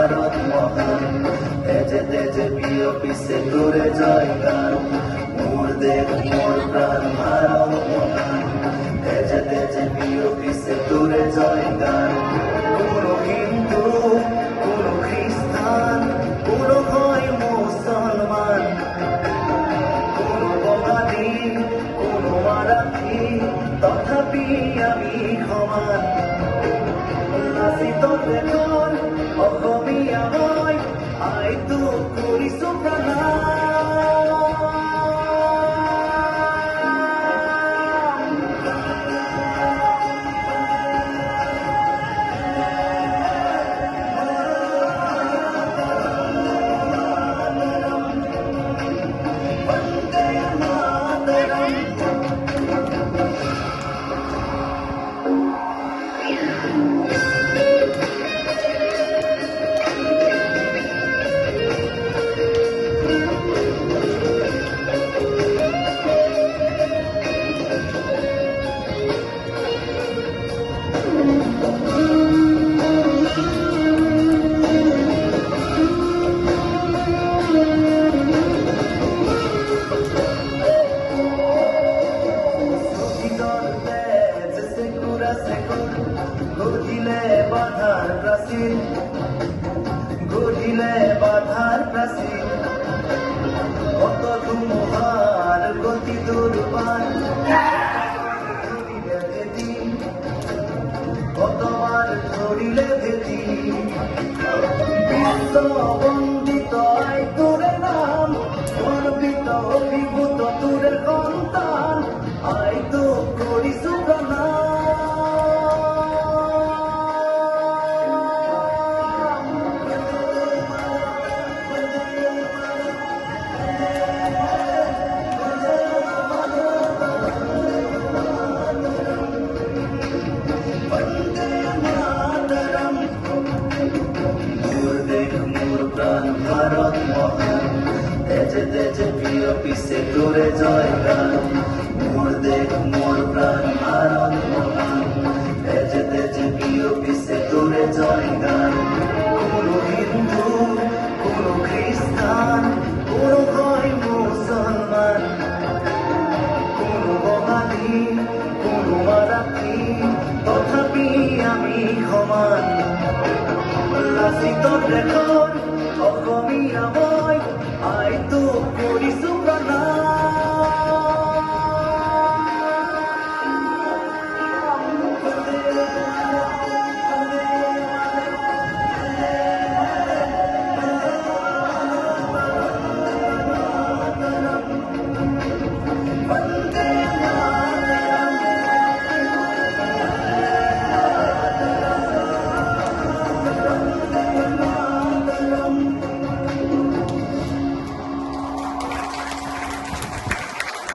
ভারত মহান তেজে তেজে বিয়পিছে তোরে জয়গান মোর দেহ মোর প্রাণ ভারত মহান তেজে তেজে বিয়পিছে তোরে জয়গান কোনো হিন্দু কোনো খ্রিস্টান কোনো হয় মুসলমান কোনো বঙালি কোনো মারাঠি তথাপি আমি সমান লাচিত দেশৰ অসমীয়া মই আইতো কৰিছো গঢ়িলে বাধাৰ প্ৰাচীৰ কত ধুমুহাৰ গতি দুৰ্বাৰ ধৰিলে ভেটি কতবাৰ ধৰিলে ভেটি বিশ্ব বন্দিত তোৰে নাম গৰ্বিত অভিভূত তোৰে সন্তান আইতো কৰিছো প্ৰণাম ভারত মহান তেজে তেজে বিয়পিছে তোরে জয়গান মোর দেহ মোর প্রাণ ভারত মহান তেজে তেজে বিয়পিছে তোরে জয়গান কোনো হিন্দু কোনো খ্রিস্টান কোনো হয় মুসলমান কোনো বঙালি কোনো মারাঠি তথাপি আমি সমান লাচিত দেশৰ অসমীয়া